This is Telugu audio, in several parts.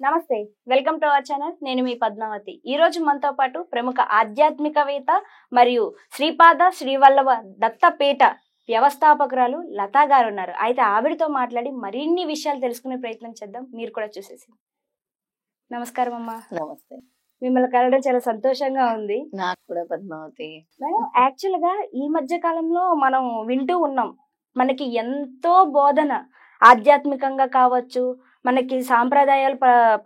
నమస్తే, వెల్కమ్ టు అవర్ ఛానల్. నేను మీ పద్మావతి. ఈ రోజు మనతో పాటు ప్రముఖ ఆధ్యాత్మికవేత్త మరియు శ్రీపాద శ్రీవల్లభ దత్తపీఠ వ్యవస్థాపకురాలు లతా గారు ఉన్నారు. అయితే ఆవిడతో మాట్లాడి మరిన్ని విషయాలు తెలుసుకునే ప్రయత్నం చేద్దాం. మీరు కూడా చూసేసి. నమస్కారం అమ్మా. నమస్తే. మిమ్మల్ని కలవడం చాలా సంతోషంగా ఉంది. నాకు కూడా పద్మావతి. యాక్చువల్ గా ఈ మధ్య కాలంలో మనం వింటూ ఉన్నాం, మనకి ఎంతో బోధన ఆధ్యాత్మికంగా కావచ్చు, మనకి సాంప్రదాయాల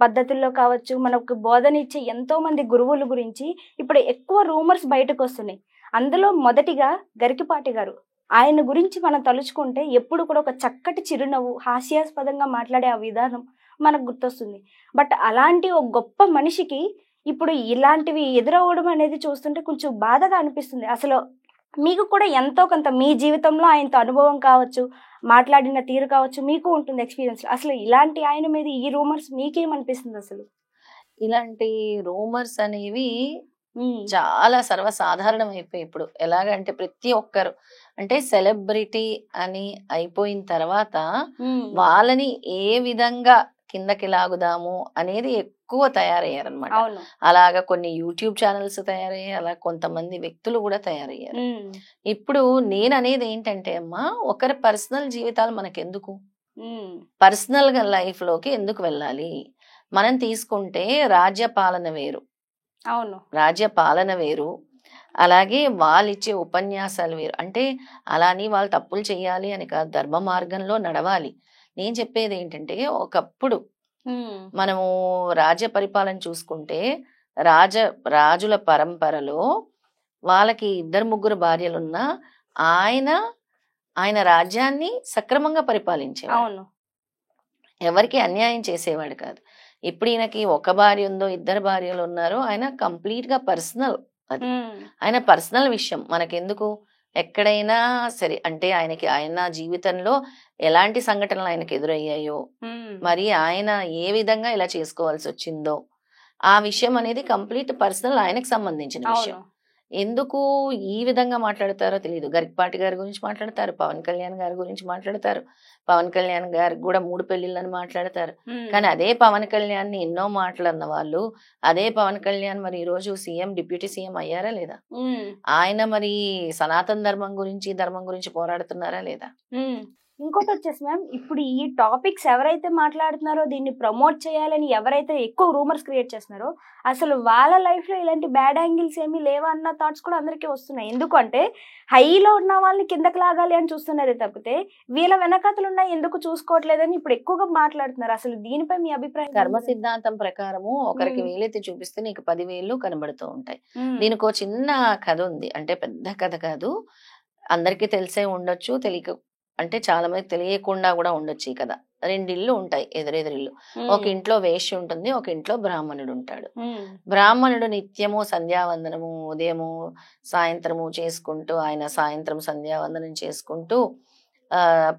పద్ధతుల్లో కావచ్చు, మనకు బోధన ఇచ్చే ఎంతో మంది గురువుల గురించి ఇప్పుడు ఎక్కువ రూమర్స్ బయటకు వస్తున్నాయి. అందులో మొదటిగా గరికపాటి గారు. ఆయన గురించి మనం తలుచుకుంటే ఎప్పుడు కూడా ఒక చక్కటి చిరునవ్వు, హాస్యాస్పదంగా మాట్లాడే ఆ విధానం మనకు గుర్తొస్తుంది. బట్ అలాంటి ఒక గొప్ప మనిషికి ఇప్పుడు ఇలాంటివి ఎదురవ్వడం అనేది చూస్తుంటే కొంచెం బాధగా అనిపిస్తుంది. అసలు మీకు కూడా ఎంతో కొంత మీ జీవితంలో ఆయనతో అనుభవం కావచ్చు, మాట్లాడిన తీరు కావచ్చు, మీకు ఉంటుంది ఎక్స్పీరియన్స్. అసలు ఇలాంటి ఆయన మీద ఈ రూమర్స్ మీకేమనిపిస్తుంది? అసలు ఇలాంటి రూమర్స్ అనేవి చాలా సర్వసాధారణం అయిపోయి ఇప్పుడు ఎలాగంటే ప్రతి ఒక్కరు అంటే సెలబ్రిటీ అని అయిపోయిన తర్వాత వాళ్ళని ఏ విధంగా కిందకి లాగుదాము అనేది ఎక్కువ తయారయ్యారనమాట. అలాగా కొన్ని యూట్యూబ్ ఛానల్స్ తయారయ్యాయి, అలా కొంతమంది వ్యక్తులు కూడా తయారయ్యారు. ఇప్పుడు నేను అనేది ఏంటంటే అమ్మా, ఒకరి పర్సనల్ జీవితాలు మనకెందుకు, పర్సనల్ గా లైఫ్ లోకి ఎందుకు వెళ్ళాలి? మనం తీసుకుంటే రాజ్య పాలన వేరు, అవును, రాజ్య పాలన వేరు, అలాగే వాళ్ళు ఇచ్చే ఉపన్యాసాలు వేరు. అంటే అలాని వాళ్ళు తప్పులు చేయాలి అని కాదు, ధర్మ మార్గంలో నడవాలి. నేను చెప్పేది ఏంటంటే, ఒకప్పుడు మనము రాజ్య పరిపాలన చూసుకుంటే రాజుల పరంపరలో వాళ్ళకి 2-3 భార్యలున్నా ఆయన రాజ్యాన్ని సక్రమంగా పరిపాలించేవాడు, ఎవరికి అన్యాయం చేసేవాడు కాదు. ఇప్పుడు ఈయనకి 1 భార్య ఉందో 2 భార్యలు ఉన్నారో ఆయన కంప్లీట్ గా పర్సనల్, అది ఆయన పర్సనల్ విషయం. మనకెందుకు? ఎక్కడైనా సరే అంటే ఆయన జీవితంలో ఎలాంటి సంఘటనలు ఆయనకు ఎదురయ్యాయో, మరి ఆయన ఏ విధంగా ఇలా చేసుకోవాల్సి వచ్చిందో ఆ విషయం అనేది కంప్లీట్ పర్సనల్, ఆయనకు సంబంధించిన విషయం. ఎందుకు ఈ విధంగా మాట్లాడతారో తెలియదు. గరికపాటి గారి గురించి మాట్లాడతారు, పవన్ కళ్యాణ్ గారి గురించి మాట్లాడతారు, పవన్ కళ్యాణ్ గారికి కూడా 3 పెళ్లిళ్ళని మాట్లాడతారు. కానీ అదే పవన్ కళ్యాణ్ ని ఎన్నో మాటలు అన్న వాళ్ళు, అదే పవన్ కళ్యాణ్ మరి ఈ రోజు సీఎం, డిప్యూటీ సీఎం అయ్యారా లేదా? ఆయన మరి సనాతన ధర్మం గురించి పోరాడుతున్నారా లేదా? ఇంకోటి వచ్చేసి మ్యామ్, ఇప్పుడు ఈ టాపిక్స్ ఎవరైతే మాట్లాడుతున్నారో, దీన్ని ప్రమోట్ చేయాలని ఎవరైతే ఎక్కువ రూమర్స్ క్రియేట్ చేస్తున్నారో, అసలు వాళ్ళ లైఫ్ లో ఇలాంటి బ్యాడ్ యాంగిల్స్ ఏమీ లేవా అన్న థాట్స్ కూడా అందరికీ వస్తున్నాయి. ఎందుకంటే హైలో ఉన్న వాళ్ళని కిందకి లాగాలి అని చూస్తున్నారే తప్పితే వీళ్ళ వెనకతలు ఉన్నాయి ఎందుకు చూసుకోవట్లేదని ఇప్పుడు ఎక్కువగా మాట్లాడుతున్నారు. అసలు దీనిపై మీ అభిప్రాయం? కర్మ సిద్ధాంతం ప్రకారము ఒకరికి వేలెత్తి చూపిస్తే నీకు 10 వేలు కనబడుతూ ఉంటాయి. దీనికి ఒక చిన్న కథ ఉంది, అంటే పెద్ద కథ కాదు, అందరికీ తెలిసే ఉండొచ్చు, తెలియక అంటే చాలా మంది తెలియకుండా కూడా ఉండొచ్చు. ఈ కథ 2 ఇళ్ళు ఉంటాయి, ఎదురెదురిల్లు. ఒక ఇంట్లో వేశ్య ఉంటుంది, ఒక ఇంట్లో బ్రాహ్మణుడు ఉంటాడు. బ్రాహ్మణుడు నిత్యము సంధ్యావందనము ఉదయము సాయంత్రము చేసుకుంటూ, ఆయన సాయంత్రం సంధ్యావందనం చేసుకుంటూ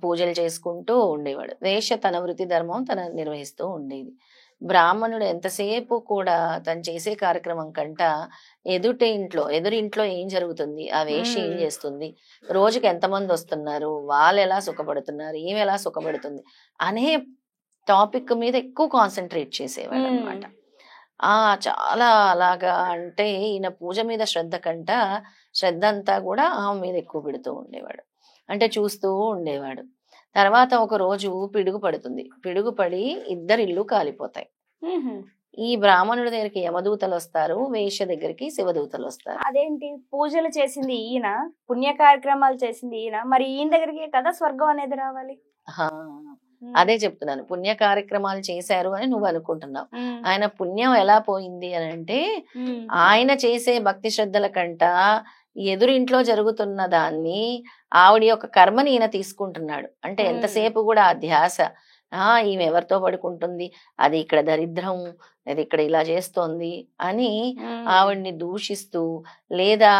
పూజలు చేసుకుంటూ ఉండేవాడు. వేశ్య తన వృత్తి ధర్మం తన నిర్వహిస్తూ ఉండేది. బ్రాహ్మణుడు ఎంతసేపు కూడా తను చేసే కార్యక్రమం కంట ఎదురింట్లో ఏం జరుగుతుంది, ఆ వేశ్య ఏం చేస్తుంది, రోజుకి ఎంతమంది వస్తున్నారు, వాళ్ళు ఎలా సుఖపడుతున్నారు, ఈమె ఎలా సుఖపడుతుంది అనే టాపిక్ మీద ఎక్కువ కాన్సన్ట్రేట్ చేసేవాడు అనమాట. చాలా అలాగా, అంటే ఈయన పూజ మీద శ్రద్ధ అంతా కూడా ఆమె మీద ఎక్కువ పెడుతూ ఉండేవాడు, అంటే చూస్తూ ఉండేవాడు. తర్వాత ఒక రోజు పిడుగు పడుతుంది, పిడుగు పడి 2 ఇళ్ళు కాలిపోతాయి. ఈ బ్రాహ్మణుడి దగ్గరికి యమదూతలు వస్తారు, వేశ్య దగ్గరికి శివదూతలు వస్తారు. అదేంటి? పూజలు చేసింది ఈయన, పుణ్య కార్యక్రమాలు చేసింది ఈయన, మరి ఈయన దగ్గరికి కదా స్వర్గం అనేది రావాలి. అదే చెప్తున్నాను, పుణ్య కార్యక్రమాలు చేశారు అని నువ్వు అనుకుంటున్నావు. ఆయన పుణ్యం ఎలా పోయింది అని అంటే, ఆయన చేసే భక్తి శ్రద్ధల కంట ఎదురింట్లో జరుగుతున్న దాన్ని, ఆవిడ యొక్క కర్మని ఈయన తీసుకుంటున్నాడు. అంటే ఎంతసేపు కూడా ఆ ధ్యాస, ఈమె ఎవరితో పడుకుంటుంది, అది ఇక్కడ దరిద్రం, అది ఇక్కడ ఇలా చేస్తోంది అని ఆవిడ్ని దూషిస్తూ, లేదా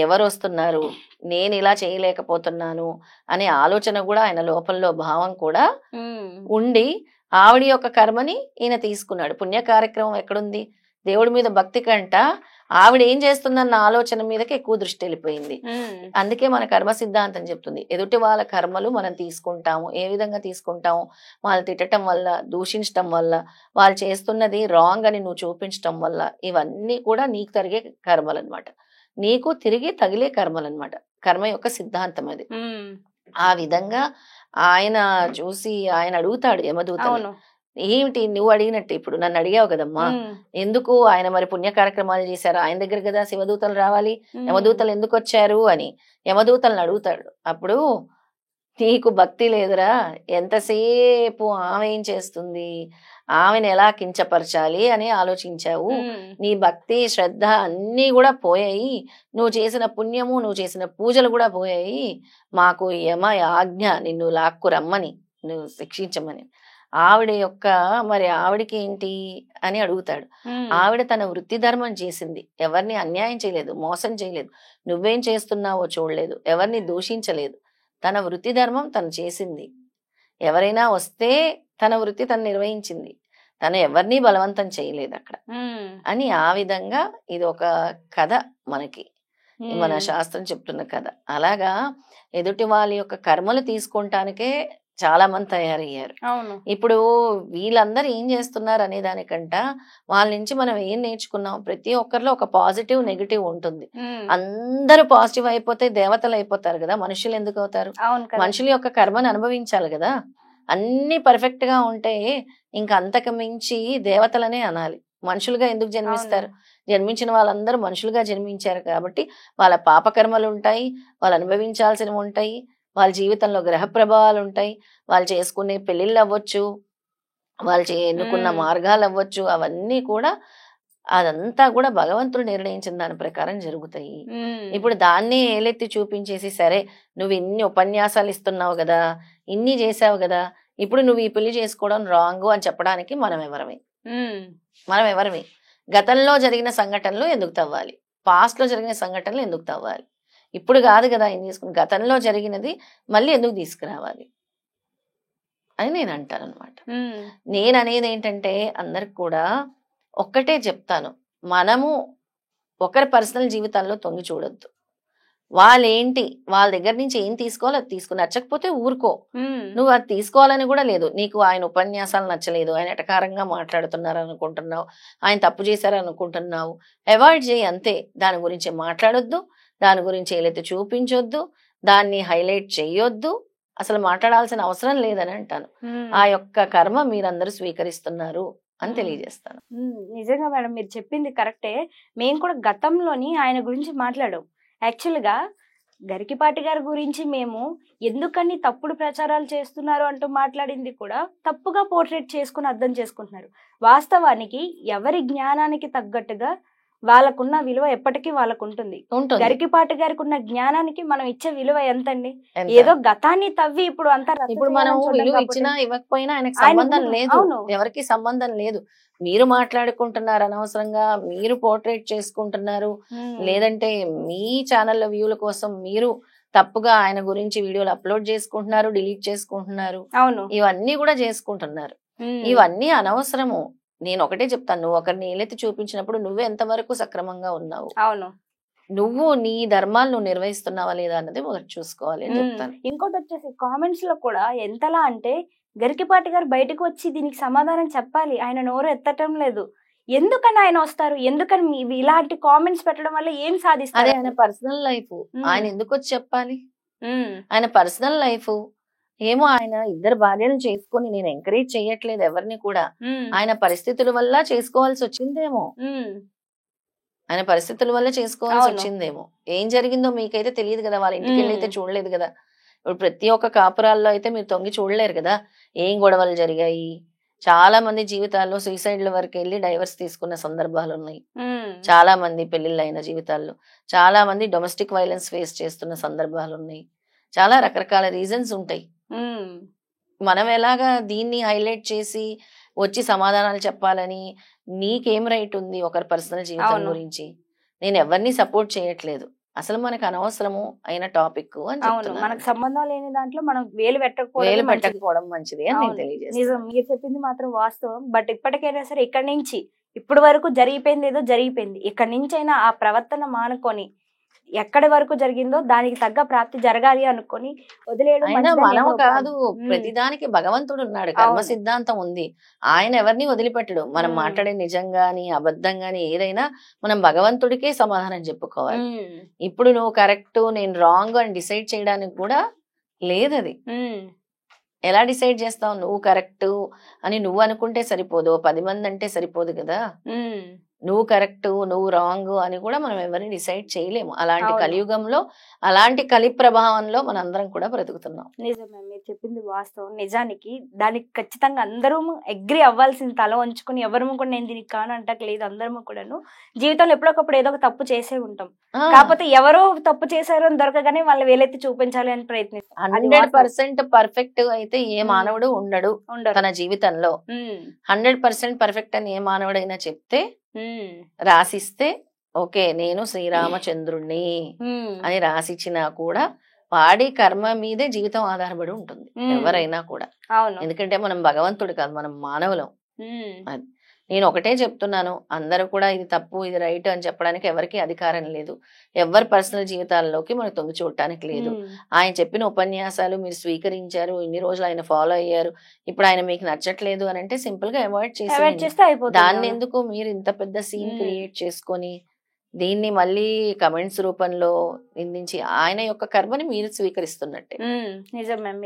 ఎవరు వస్తున్నారు, నేను ఇలా చేయలేకపోతున్నాను అనే ఆలోచన కూడా ఆయన లోపంలో భావం కూడా ఉండి ఆవిడ యొక్క కర్మని ఈయన తీసుకున్నాడు. పుణ్య కార్యక్రమం ఎక్కడుంది? దేవుడి మీద భక్తి కంట ఆవిడ ఏం చేస్తుందన్న ఆలోచన మీదకి ఎక్కువ దృష్టి వెళ్ళిపోయింది. అందుకే మన కర్మ సిద్ధాంతం చెప్తుంది, ఎదుటి వాళ్ళ కర్మలు మనం తీసుకుంటాము. ఏ విధంగా తీసుకుంటాము? వాళ్ళు తిట్టడం వల్ల, దూషించడం వల్ల, వాళ్ళు చేస్తున్నది రాంగ్ అని నువ్వు చూపించడం వల్ల, ఇవన్నీ కూడా నీకు తరిగే కర్మలు అనమాట. నీకు తిరిగి తగిలే కర్మలు అనమాట. కర్మ యొక్క సిద్ధాంతం అది. ఆ విధంగా ఆయన చూసి ఆయన అడుగుతాడు యమదూతను, ఏమిటి నువ్వు అడిగినట్టు ఇప్పుడు నన్ను అడిగావు కదమ్మా, ఎందుకు ఆయన మరి పుణ్య కార్యక్రమాలు చేశారు, ఆయన దగ్గర కదా శివదూతలు రావాలి, యమదూతలు ఎందుకు వచ్చారు అని యమదూతలను అడుగుతాడు. అప్పుడు నీకు భక్తి లేదురా, ఎంతసేపు ఆమె ఏం చేస్తుంది, ఆమెను ఎలా కించపరచాలి అని ఆలోచించావు. నీ భక్తి శ్రద్ధ అన్నీ కూడా పోయాయి, నువ్వు చేసిన పుణ్యము నువ్వు చేసిన పూజలు కూడా పోయాయి. మాకు యమ ఆజ్ఞ నిన్ను లాక్కు రమ్మని, నువ్వు శిక్షించమని. ఆవిడ యొక్క మరి ఆవిడకి ఏంటి అని అడుగుతాడు. ఆవిడ తన వృత్తి ధర్మం చేసింది, ఎవరిని అన్యాయం చేయలేదు, మోసం చేయలేదు, నువ్వేం చేస్తున్నావో చూడలేదు, ఎవరిని దూషించలేదు. తన వృత్తి ధర్మం తను చేసింది. ఎవరైనా వస్తే తన వృత్తి తను నిర్వహించింది, తను ఎవరిని బలవంతం చేయలేదు అక్కడ అని. ఆ విధంగా ఇది ఒక కథ మనకి, మన శాస్త్రం చెప్తున్న కథ. అలాగా ఎదుటి వాళ్ళ యొక్క కర్మలు తీసుకుంటానికే చాలా మంది తయారయ్యారు. ఇప్పుడు వీళ్ళందరూ ఏం చేస్తున్నారు అనే దానికంట వాళ్ళ నుంచి మనం ఏం నేర్చుకున్నాం, ప్రతి ఒక్కరిలో ఒక పాజిటివ్ నెగిటివ్ ఉంటుంది. అందరూ పాజిటివ్ అయిపోతే దేవతలు అయిపోతారు కదా, మనుషులు ఎందుకు అవుతారు? మనుషుల యొక్క కర్మను అనుభవించాలి కదా. అన్ని పర్ఫెక్ట్ గా ఉంటే ఇంకా అంతకు మించి దేవతలనే అనాలి. మనుషులుగా ఎందుకు జన్మిస్తారు? జన్మించిన వాళ్ళందరూ మనుషులుగా జన్మించారు కాబట్టి వాళ్ళ పాపకర్మలు ఉంటాయి, వాళ్ళు అనుభవించాల్సినవి ఉంటాయి, వాళ్ళ జీవితంలో గ్రహ ప్రభావాలు ఉంటాయి, వాళ్ళు చేసుకునే పెళ్లిళ్ళు అవ్వచ్చు, వాళ్ళు ఎన్నుకున్న మార్గాలు అవ్వచ్చు, అవన్నీ కూడా అదంతా కూడా భగవంతుడు నిర్ణయించిన దాని ప్రకారం జరుగుతాయి. ఇప్పుడు దాన్ని ఏలెత్తి చూపించేసి, సరే నువ్వు ఇన్ని ఉపన్యాసాలు ఇస్తున్నావు కదా, ఇన్ని చేసావు కదా, ఇప్పుడు నువ్వు ఈ పెళ్లి చేసుకోవడం రాంగ్ అని చెప్పడానికి మనం ఎవరమే? గతంలో జరిగిన సంఘటనలు ఎందుకు తవ్వాలి? పాస్ట్ లో జరిగిన సంఘటనలు ఎందుకు తవ్వాలి? ఇప్పుడు కాదు కదా ఏం తీసుకుని, గతంలో జరిగినది మళ్ళీ ఎందుకు తీసుకురావాలి అని నేను అంటాను అనమాట. నేను అనేది ఏంటంటే అందరికి కూడా ఒక్కటే చెప్తాను, మనము ఒకరి పర్సనల్ జీవితాల్లో తొంగి చూడొద్దు. వాళ్ళేంటి, వాళ్ళ దగ్గర నుంచి ఏం తీసుకోవాలో అది తీసుకుని, నచ్చకపోతే ఊరుకో. నువ్వు అది తీసుకోవాలని కూడా లేదు. నీకు ఆయన ఉపన్యాసాలు నచ్చలేదు, ఆయన ఎటకారంగా మాట్లాడుతున్నారు అనుకుంటున్నావు, ఆయన తప్పు చేశారు అనుకుంటున్నావు, అవాయిడ్ చేయి అంతే. దాని గురించి మాట్లాడొద్దు, దాని గురించి ఏదైతే చూపించొద్దు, దాన్ని హైలైట్ చెయ్యొద్దు, అసలు మాట్లాడాల్సిన అవసరం లేదని అంటాను. ఆ యొక్క కర్మ మీరందరూ స్వీకరిస్తున్నారు అని తెలియజేస్తాను. నిజంగా మేడం మీరు చెప్పింది కరెక్టే. మేము కూడా గతంలోని ఆయన గురించి మాట్లాడాం. యాక్చువల్ గా గరికిపాటి గారి గురించి మేము ఎందుకని తప్పుడు ప్రచారాలు చేస్తున్నారు అంటూ మాట్లాడింది కూడా తప్పుగా పోర్ట్రేట్ చేసుకుని అర్థం చేసుకుంటున్నారు. వాస్తవానికి ఎవరి జ్ఞానానికి తగ్గట్టుగా వాళ్ళకున్న విలువ ఎప్పటికీ వాళ్ళకు ఉంటుంది. గరికిపాటి గారికి ఉన్న జ్ఞానానికి మనం ఇచ్చే విలువ ఎంతండి? ఏదో గతాన్ని తవ్వి ఇప్పుడు అంతా ఇప్పుడు మనం విలువ ఇచ్చినా ఇవ్వకపోయినా ఆయనకి సంబంధం లేదు, ఎవరికి సంబంధం లేదు. మీరు మాట్లాడుకుంటున్నారు అనవసరంగా, మీరు పోర్ట్రేట్ చేసుకుంటున్నారు, లేదంటే మీ ఛానల్లో వ్యూల కోసం మీరు తప్పుగా ఆయన గురించి వీడియోలు అప్లోడ్ చేసుకుంటున్నారు, డిలీట్ చేసుకుంటున్నారు. ఇవన్నీ కూడా చేసుకుంటున్నారు. ఇవన్నీ అనవసరము. నేను ఒకటే చెప్తాను, నువ్వు ఒకరిని ఏలెత్తి చూపించినప్పుడు నువ్వు ఎంతవరకు సక్రమంగా ఉన్నావు, నువ్వు నీ ధర్మాలు నువ్వు నిర్వహిస్తున్నావా లేదా అన్నది ఒకటి చూసుకోవాలి అని చెప్తాను. ఇంకోటి వచ్చేసి కామెంట్స్ లో కూడా ఎంతలా అంటే గరికిపాటి గారు బయటకు వచ్చి దీనికి సమాధానం చెప్పాలి, ఆయన నోరు ఎత్తటం లేదు, ఎందుకని ఆయన వస్తారు, ఎందుకని ఇలాంటి కామెంట్స్ పెట్టడం వల్ల ఏం సాధిస్తారు? అదే ఆయన పర్సనల్ లైఫ్, ఆయన ఎందుకు వచ్చి చెప్పాలి? ఆయన పర్సనల్ లైఫ్ ఏమో. ఆయన 2 భార్యలను చేసుకొని, నేను ఎంకరేజ్ చేయట్లేదు ఎవరిని కూడా, ఆయన పరిస్థితుల వల్ల చేసుకోవాల్సి వచ్చిందేమో, ఆయన పరిస్థితుల వల్ల చేసుకోవాల్సి వచ్చిందేమో. ఏం జరిగిందో మీకైతే తెలియదు కదా, వాళ్ళ ఇంటికి వెళ్ళి అయితే చూడలేదు కదా. ఇప్పుడు ప్రతి ఒక్క కాపురాల్లో అయితే మీరు తొంగి చూడలేరు కదా ఏం గొడవలు జరిగాయి. చాలా మంది జీవితాల్లో సూసైడ్ల వరకు వెళ్ళి డైవర్స్ తీసుకున్న సందర్భాలు ఉన్నాయి. చాలా మంది పెళ్లిళ్ళైన జీవితాల్లో చాలా మంది డొమెస్టిక్ వైలెన్స్ ఫేస్ చేస్తున్న సందర్భాలు ఉన్నాయి. చాలా రకరకాల రీజన్స్ ఉంటాయి. మనం ఎలాగా దీన్ని హైలైట్ చేసి వచ్చి సమాధానాలు చెప్పాలని, నీకేం రైట్ ఉంది ఒకరి పర్సనల్ జీవితం గురించి? నేను ఎవరిని సపోర్ట్ చేయట్లేదు, అసలు మనకు అనవసరము అయిన టాపిక్ అని చెప్తున్నాను. మనకు సంబంధం లేని దాంట్లో మనం వేలు పెట్టకపోవడం మంచిది అని నేను తెలియజేస్తాను. నిజం, మీరు చెప్పింది మాత్రం వాస్తవం. బట్ ఇప్పటికైనా సరే ఇక్కడి నుంచి ఇప్పటి వరకు జరిగిపోయింది ఏదో జరిగిపోయింది, ఇక్కడి నుంచైనా ఆ ప్రవర్తన మానుకొని ఎక్కడి వరకు జరిగిందో దానికి తగ్గ ప్రాప్తి జరగాలి అనుకొని వదిలేయడం అయినా మంచిదని మనం నేను కాదు, భావిస్తాను. ప్రతిదానికి భగవంతుడు ఉన్నాడు, కర్మ అవును. సిద్ధాంతం ఉంది. ఆయన ఎవరిని వదిలిపెట్టడు. మనం ఉమ్. మాట్లాడే నిజం గాని అబద్ధం గాని ఏదైనా మనం భగవంతుడికే సమాధానం చెప్పుకోవాలి. ఉమ్. ఇప్పుడు నువ్వు కరెక్ట్ నేను రాంగ్ అని డిసైడ్ చేయడానికి కూడా లేదది. ఉమ్. ఎలా డిసైడ్ చేస్తావు? నువ్వు కరెక్ట్ అని నువ్వు అనుకుంటే సరిపోదు, 10 మంది అంటే సరిపోదు కదా. ఉమ్. నువ్వు కరెక్ట్ నువ్వు రాంగ్ అని కూడా మనం ఎవరిని డిసైడ్ చేయలేము. అలాంటి అవును. కలియుగంలో అలాంటి కలి ప్రభావంలో మనందరం కూడా బ్రతుకుతున్నాం. నిజమే, మీరు చెప్పింది వాస్తవం. నిజానికి దానికి ఖచ్చితంగా అందరూ అగ్రి అవ్వాల్సింది, తల వంచుకొని ఎవరు కూడా నేను దీనికి కాను అంటలేదు. అందరము కూడాను జీవితంలో ఎప్పుడొకప్పుడు ఏదో ఒక తప్పు చేసే ఉంటాం, ఆ, కాకపోతే ఎవరో తప్పు చేశారు అని దొరకగానే వాళ్ళు వేలెత్తి చూపించాలి అని ప్రయత్నిస్తాం. అది 100% పర్ఫెక్ట్ అయితే ఏ మానవుడు ఉండడు ఉండరు. తన జీవితంలో. ఉమ్. 100% పర్ఫెక్ట్ అని ఏ మానవుడైనా చెప్తే ఉమ్. రాసిస్తే ఓకే నేను శ్రీరామచంద్రుణ్ణి ఉమ్. అని రాసిచ్చినా కూడా వాడి కర్మ మీదే జీవితం ఆధారపడి ఉంటుంది ఎవరైనా కూడా. అవును. ఎందుకంటే మనం భగవంతుడు కాదు, మనం మానవులం. ఉమ్. అది నేను ఒకటే చెప్తున్నాను, అందరూ కూడా ఇది తప్పు ఇది రైట్ అని చెప్పడానికి ఎవరికి అధికారం లేదు. ఎవరి పర్సనల్ జీవితాల్లోకి మనకు తొంగి చూడటానికి లేదు. ఉమ్. ఆయన చెప్పిన ఉపన్యాసాలు మీరు స్వీకరించారు, ఇన్ని రోజులు ఆయన ఫాలో అయ్యారు, ఇప్పుడు ఆయన మీకు నచ్చట్లేదు అని అంటే సింపుల్ గా అవాయిడ్ అవాయిడ్ చేసి చేస్తే అయిపోతుంది. దాన్ని ఎందుకు మీరు ఇంత పెద్ద సీన్ మ్మ్. క్రియేట్ చేసుకొని దీన్ని మళ్ళీ కమెంట్స్ రూపంలో నిందించి ఆయన యొక్క కర్మని మీరు స్వీకరిస్తున్నట్టే. నిజం మ్యామ్.